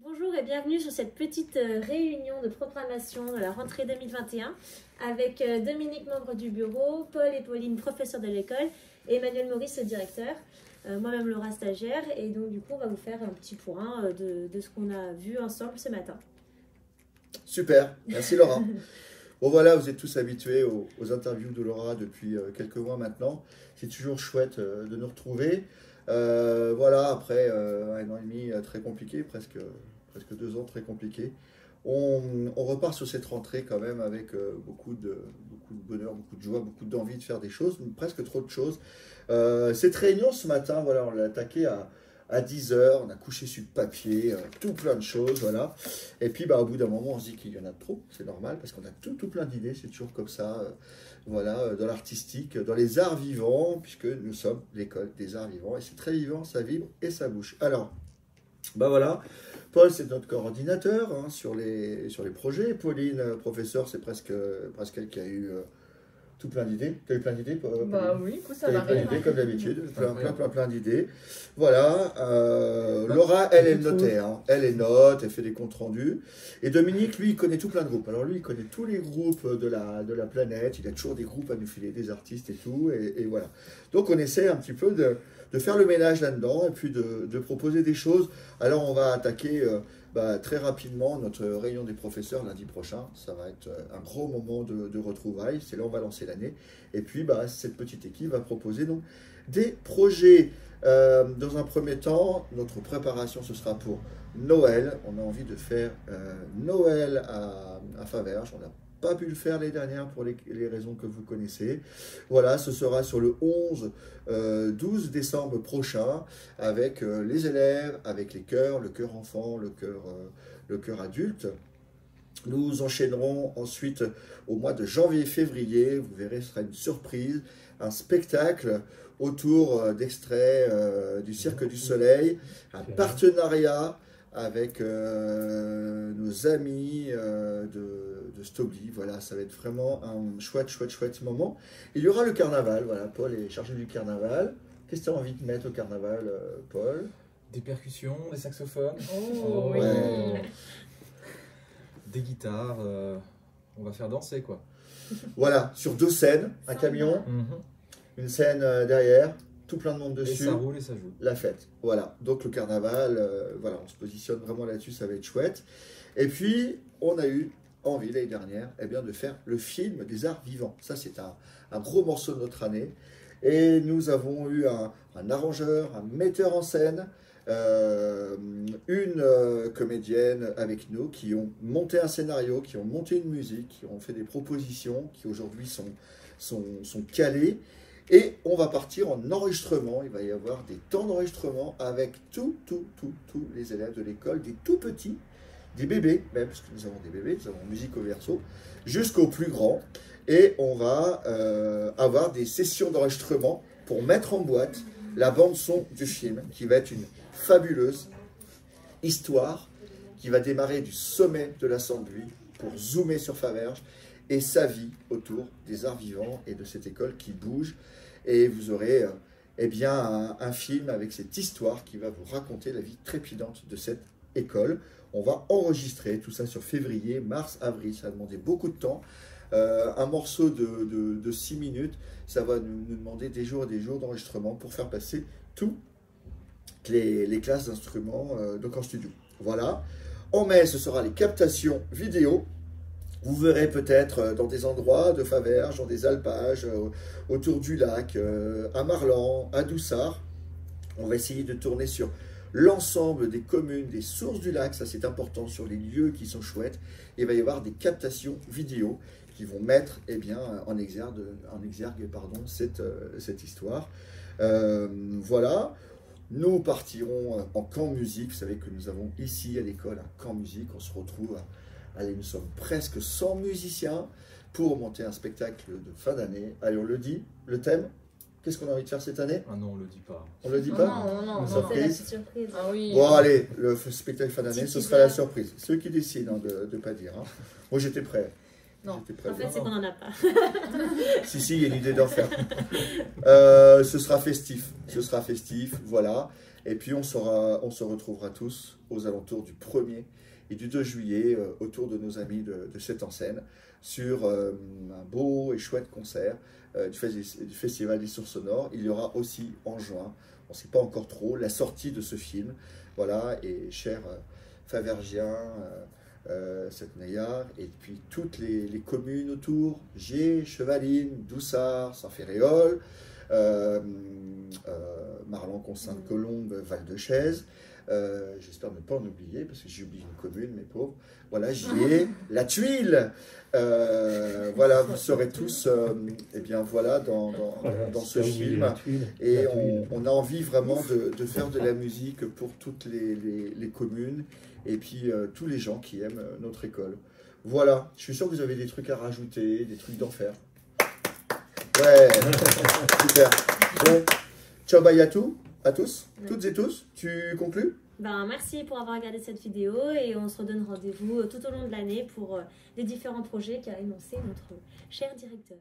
Bonjour et bienvenue sur cette petite réunion de programmation de la rentrée 2021 avec Dominique, membre du bureau, Paul et Pauline, professeurs de l'école, et Emmanuel Maurice, directeur, moi-même Laura, stagiaire. Et donc du coup, on va vous faire un petit point de ce qu'on a vu ensemble ce matin. Super, merci Laura. Bon voilà, vous êtes tous habitués aux interviews de Laura depuis quelques mois maintenant. C'est toujours chouette de nous retrouver. Voilà, après un an et demi très compliqué, presque 2 ans très compliqués. On repart sur cette rentrée quand même avec beaucoup de bonheur, beaucoup de joie, beaucoup d'envie de faire des choses, presque trop de choses. Cette réunion ce matin, voilà, on l'a attaquée à 10 h, on a couché sur le papier, tout plein de choses, voilà. Et puis au bout d'un moment, on se dit qu'il y en a trop, c'est normal, parce qu'on a tout plein d'idées, c'est toujours comme ça, voilà, dans l'artistique, dans les arts vivants, puisque nous sommes l'école des arts vivants, et c'est très vivant, ça vibre et ça bouge. Alors, voilà, Paul c'est notre coordinateur hein, sur les projets, Pauline, professeur, c'est presque elle qui a eu... tout plein d'idées. Tu as eu plein d'idées Bah oui, ça va plein d'idées, comme d'habitude. Plein d'idées. Voilà. Laura, elle notait. Hein. Elle note, elle fait des comptes rendus. Et Dominique, lui, il connaît tout plein de groupes. Alors lui, il connaît tous les groupes de la planète. Il a toujours des groupes à nous filer, des artistes et tout. Et voilà. Donc on essaie un petit peu de faire le ménage là-dedans et puis de proposer des choses. Alors on va attaquer... très rapidement, notre réunion des professeurs lundi prochain, ça va être un gros moment de retrouvailles, c'est là où on va lancer l'année. Et puis, cette petite équipe va proposer donc des projets. Dans un premier temps, notre préparation, ce sera pour Noël. On a envie de faire Noël à Faverges. On n'a pas pu le faire l'année dernière pour les raisons que vous connaissez. Voilà, ce sera sur le 12 décembre prochain avec les élèves, avec les chœurs, le chœur enfant, le chœur adulte. Nous enchaînerons ensuite au mois de janvier-février, vous verrez, ce sera une surprise, un spectacle autour d'extraits du Cirque du Soleil, un partenariat avec nos amis de Stobli. Voilà, ça va être vraiment un chouette moment. Il y aura le carnaval, voilà, Paul est chargé du carnaval. Qu'est-ce que tu as envie de mettre au carnaval, Paul? Des percussions, des saxophones, oui. Des guitares, on va faire danser quoi. Voilà, sur 2 scènes, un camion, une scène derrière, tout plein de monde dessus. Et ça roule et ça joue. La fête, voilà. Donc le carnaval, voilà, on se positionne vraiment là-dessus, ça va être chouette. Et puis, on a eu envie l'année dernière de faire le film des arts vivants. Ça, c'est un gros morceau de notre année. Et nous avons eu un arrangeur, un metteur en scène, une comédienne avec nous qui ont monté un scénario, qui ont monté une musique, qui ont fait des propositions, qui aujourd'hui sont calées. Et on va partir en enregistrement. Il va y avoir des temps d'enregistrement avec tous les élèves de l'école, des tout petits, des bébés, même, parce que nous avons des bébés, nous avons musique au verso, jusqu'aux plus grands. Et on va avoir des sessions d'enregistrement pour mettre en boîte la bande-son du film, qui va être une fabuleuse histoire qui va démarrer du sommet de la Sambuie pour zoomer sur Faverges et sa vie autour des arts vivants et de cette école qui bouge. Et vous aurez un film avec cette histoire qui va vous raconter la vie trépidante de cette école. On va enregistrer tout ça sur février, mars, avril. Ça a demandé beaucoup de temps. Un morceau de 6 minutes, ça va nous demander des jours et des jours d'enregistrement pour faire passer toutes les classes d'instruments donc en studio. Voilà. En mai, ce sera les captations vidéo. Vous verrez peut-être dans des endroits de Faverges, dans des alpages, autour du lac, à Marlan, à Doussard. On va essayer de tourner sur l'ensemble des communes, des sources du lac, ça c'est important, sur les lieux qui sont chouettes. Il va y avoir des captations vidéo qui vont mettre en exergue cette histoire. Voilà. Nous partirons en camp musique. Vous savez que nous avons ici à l'école un camp musique. On se retrouve, allez, nous sommes presque 100 musiciens pour monter un spectacle de fin d'année. Allez, on le dit, le thème. Qu'est-ce qu'on a envie de faire cette année? Ah non, on le dit pas. On le dit pas? Non, c'est la surprise. Ah oui. Bon, allez, le spectacle fin d'année, ce sera la surprise. Ceux qui décident de ne pas dire. Hein. Moi, j'étais prêt. Non. En fait, c'est qu'on n'en a pas. Si, il y a une idée d'en faire. Ce sera festif, voilà. Et puis on se retrouvera tous aux alentours du 1er et du 2 juillet autour de nos amis de cette enseigne sur un beau et chouette concert du Festival des Sources Sonores. Il y aura aussi en juin, on ne sait pas encore trop, la sortie de ce film. Voilà, et cher Favergien, Setneillard, et puis toutes les communes autour, Gier, Chevaline, Doussard, Saint-Ferréol, Marlan-Sainte-Colombe, Val-de-Chaise. J'espère ne pas en oublier, parce que j'ai oublié une commune, mes pauvres. Voilà, Gier, La Tuile. Voilà, vous serez tous eh bien, voilà, dans ce film. Et on a envie vraiment de faire de la musique pour toutes les communes et puis tous les gens qui aiment notre école. Voilà, je suis sûr que vous avez des trucs à rajouter, des trucs d'enfer. Ouais, super. Bon, ciao, bye à tous, toutes et tous. Tu conclus? Ben, merci pour avoir regardé cette vidéo et on se redonne rendez-vous tout au long de l'année pour les différents projets qu'a énoncé notre cher directeur.